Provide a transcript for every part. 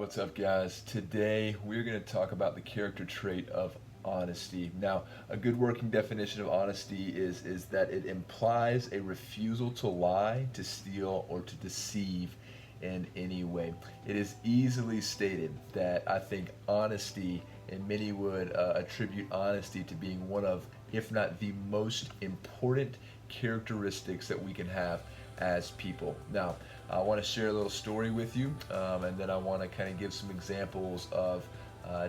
What's up, guys? Today we're going to talk about the character trait of honesty. Now, a good working definition of honesty is that it implies a refusal to lie, to steal, or to deceive in any way. It is easily stated that I think honesty, and many would attribute honesty to being one of, if not the most important characteristics that we can have as people. Now, I want to share a little story with you, and then I want to kind of give some examples of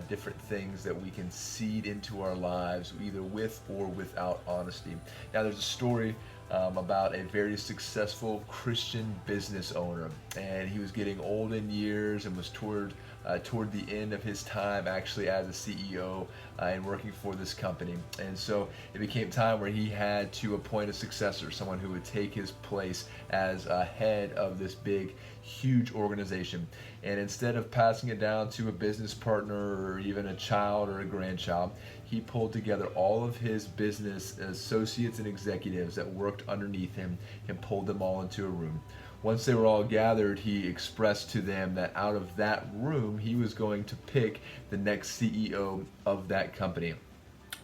different things that we can seed into our lives, either with or without honesty. Now, there's a story about a very successful Christian business owner, and he was getting old in years and was toward the end of his time actually as a CEO and working for this company. And so it became time where he had to appoint a successor, someone who would take his place as head of this big, huge organization. And instead of passing it down to a business partner or even a child or a grandchild, he pulled together all of his business associates and executives that worked underneath him and pulled them all into a room. Once they were all gathered, he expressed to them that out of that room, he was going to pick the next CEO of that company.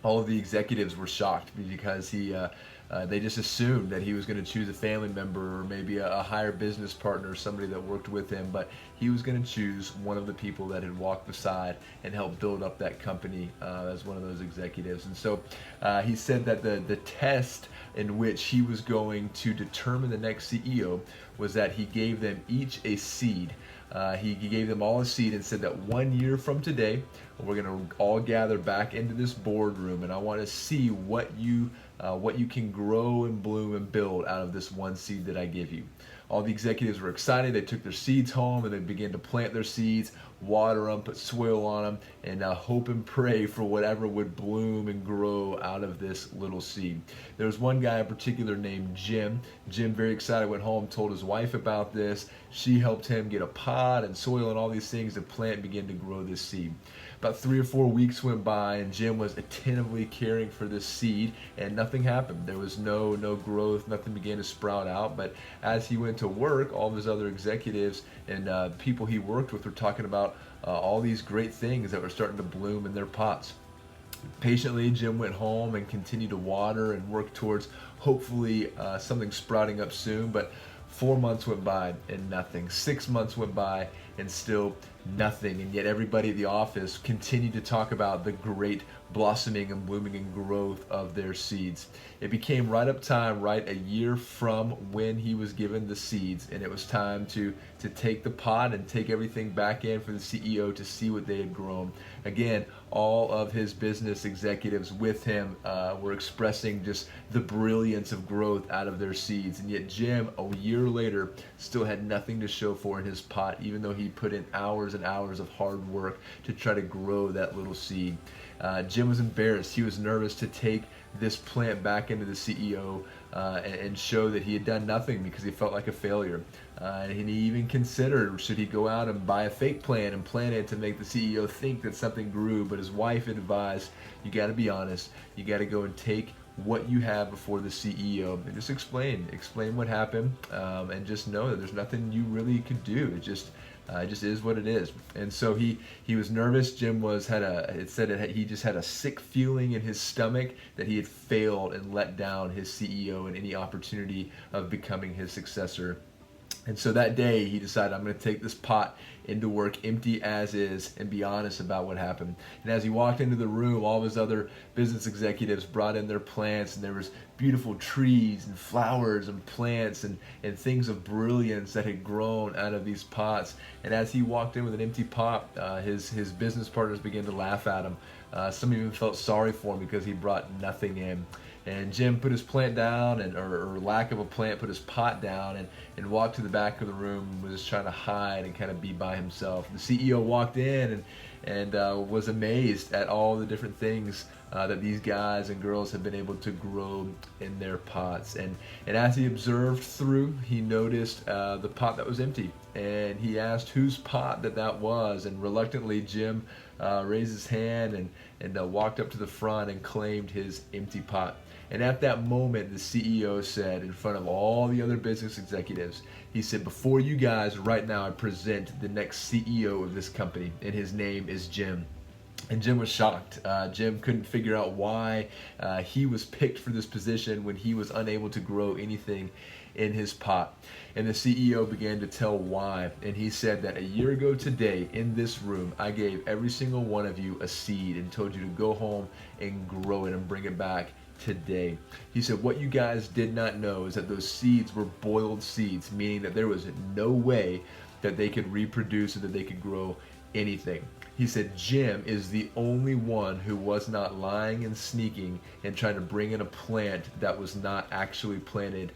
All of the executives were shocked because they just assumed that he was going to choose a family member or maybe a higher business partner, somebody that worked with him, but he was going to choose one of the people that had walked beside and helped build up that company as one of those executives. And so he said that the test in which he was going to determine the next CEO was that he gave them each a seed. He gave them all a seed and said that 1 year from today, we're going to all gather back into this boardroom, and I want to see what you can grow and bloom and build out of this one seed that I give you. All the executives were excited. They took their seeds home and they began to plant their seeds, water them, put soil on them, and hope and pray for whatever would bloom and grow out of this little seed. There was one guy in particular named Jim. Jim, very excited, went home, told his wife about this. She helped him get a pot and soil and all these things to plant and begin to grow this seed. About 3 or 4 weeks went by, and Jim was attentively caring for this seed, and nothing happened. There was no growth, nothing began to sprout out. But as he went to work, all of his other executives and people he worked with were talking about all these great things that were starting to bloom in their pots. Patiently, Jim went home and continued to water and work towards hopefully something sprouting up soon. But 4 months went by and nothing. 6 months went by and still nothing. And yet everybody at the office continued to talk about the great blossoming and blooming and growth of their seeds. It became right up time, right a year from when he was given the seeds, and it was time to take the pot and take everything back in for the CEO to see what they had grown. Again, all of his business executives with him were expressing just the brilliance of growth out of their seeds, and yet Jim, a year later, still had nothing to show for in his pot, even though he put in hours and hours of hard work to try to grow that little seed. Jim was embarrassed. He was nervous to take this plant back into the CEO and show that he had done nothing because he felt like a failure. And he even considered, should he go out and buy a fake plant and plant it to make the CEO think that something grew. But his wife advised, you got to be honest. You got to go and take what you have before the CEO and just explain what happened, and just know that there's nothing you really could do. It just is what it is. And so he was nervous. Jim he just had a sick feeling in his stomach that he had failed and let down his CEO and any opportunity of becoming his successor. And so that day he decided, I'm going to take this pot into work empty as is and be honest about what happened. And as he walked into the room, all of his other business executives brought in their plants, and there was beautiful trees and flowers and plants and things of brilliance that had grown out of these pots. And as he walked in with an empty pot, his business partners began to laugh at him. Some even felt sorry for him because he brought nothing in. And Jim put his plant down, or lack of a plant, put his pot down and walked to the back of the room and was just trying to hide and kind of be by himself. The CEO walked in and was amazed at all the different things that these guys and girls had been able to grow in their pots. And as he observed through, he noticed the pot that was empty. And he asked whose pot that was. And reluctantly, Jim raised his hand and walked up to the front and claimed his empty pot. And at that moment, the CEO said in front of all the other business executives, he said, before you guys, right now, I present the next CEO of this company, and his name is Jim. And Jim was shocked. Jim couldn't figure out why he was picked for this position when he was unable to grow anything in his pot. And the CEO began to tell why. And he said that a year ago today in this room, I gave every single one of you a seed and told you to go home and grow it and bring it back today. He said, what you guys did not know is that those seeds were boiled seeds, meaning that there was no way that they could reproduce or that they could grow anything. He said Jim is the only one who was not lying and sneaking and trying to bring in a plant that was not actually planted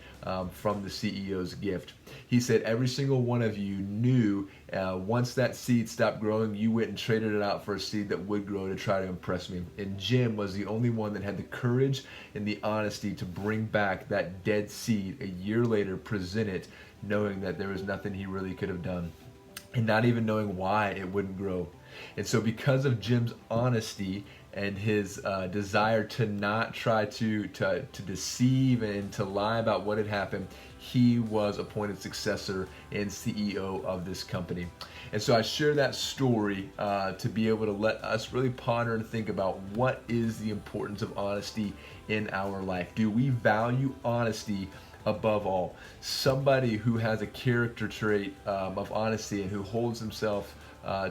from the CEO's gift. He said every single one of you knew once that seed stopped growing, you went and traded it out for a seed that would grow to try to impress me. And Jim was the only one that had the courage and the honesty to bring back that dead seed a year later, present it, knowing that there was nothing he really could have done, and not even knowing why it wouldn't grow. And so because of Jim's honesty and his desire to not try to deceive and to lie about what had happened, he was appointed successor and CEO of this company. And so I share that story to be able to let us really ponder and think about what is the importance of honesty in our life. Do we value honesty above all? Somebody who has a character trait of honesty and who holds himself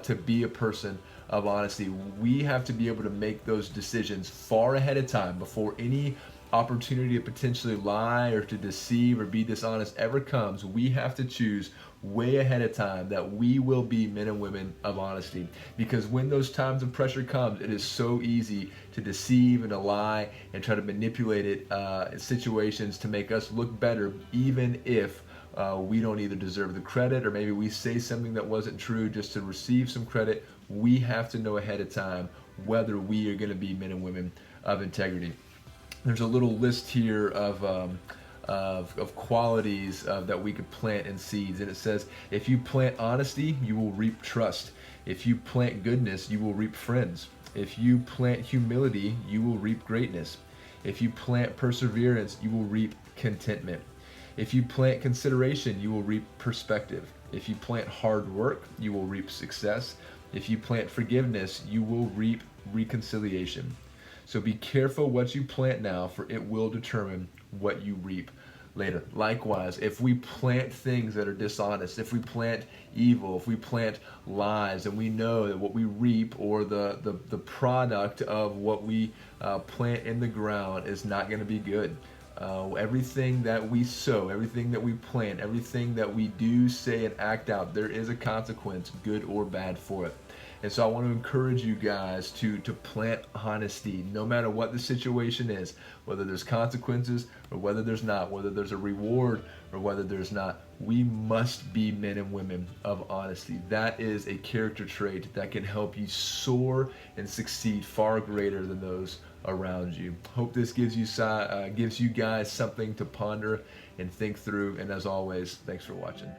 to be a person of honesty, we have to be able to make those decisions far ahead of time before any opportunity to potentially lie or to deceive or be dishonest ever comes. We have to choose way ahead of time that we will be men and women of honesty, because when those times of pressure comes, it is so easy to deceive and to lie and try to manipulate it situations to make us look better, even if we don't either deserve the credit or maybe we say something that wasn't true just to receive some credit. We have to know ahead of time whether we are going to be men and women of integrity. There's a little list here of qualities that we could plant in seeds, and it says, if you plant honesty, you will reap trust. If you plant goodness, you will reap friends. If you plant humility, you will reap greatness. If you plant perseverance, you will reap contentment. If you plant consideration, you will reap perspective. If you plant hard work, you will reap success. If you plant forgiveness, you will reap reconciliation. So be careful what you plant now, for it will determine what you reap later. Likewise, if we plant things that are dishonest, if we plant evil, if we plant lies, and we know that what we reap, or the product of what we plant in the ground, is not going to be good. Everything that we sow, everything that we plant, everything that we do, say, and act out, there is a consequence, good or bad, for it. And so I want to encourage you guys to plant honesty, no matter what the situation is, whether there's consequences or whether there's not, whether there's a reward or whether there's not. We must be men and women of honesty. That is a character trait that can help you soar and succeed far greater than those around you. Hope this gives you guys something to ponder and think through. And as always, thanks for watching.